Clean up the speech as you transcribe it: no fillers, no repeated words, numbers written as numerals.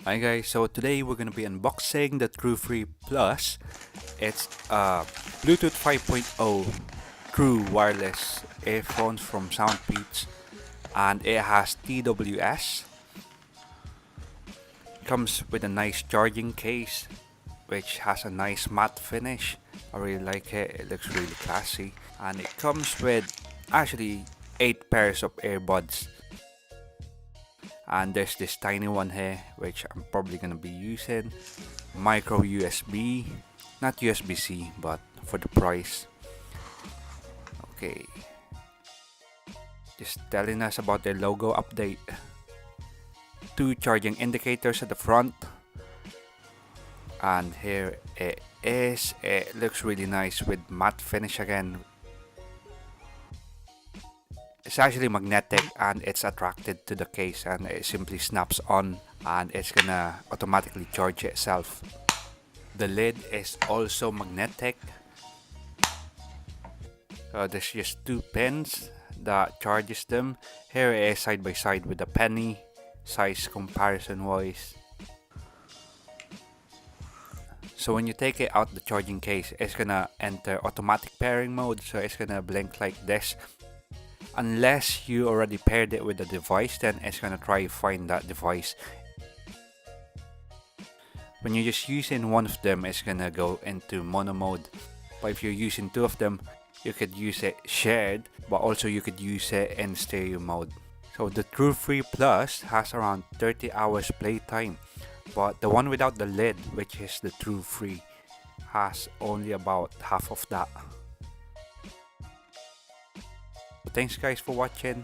Hi guys, so today we're gonna be unboxing the Truefree Plus. It's a Bluetooth 5.0 true wireless earphones from Soundpeats, and it has TWS. Comes with a nice charging case, which has a nice matte finish. I really like it. It looks really classy, and it comes with actually 8 pairs of earbuds. And there's this tiny one here which I'm probably gonna be using. Micro USB, not USB-C, but for the price. Okay, just telling us about their logo update. 2 charging indicators at the front, and here it is. It looks really nice with matte finish again. It's actually magnetic and it's attracted to the case, and it simply snaps on and it's gonna automatically charge itself. The lid is also magnetic. So there's just 2 pins that charges them. Here it is side by side with the penny, size comparison wise. So when you take it out the charging case, it's gonna enter automatic pairing mode, so it's gonna blink like this. Unless you already paired it with the device, then it's gonna try to find that device. When you're just using one of them, it's gonna go into mono mode. But if you're using 2 of them, you could use it shared, but also you could use it in stereo mode. So the Truefree Plus has around 30 hours playtime, but the one without the lid, which is the Truefree, has only about half of that. Thanks guys for watching.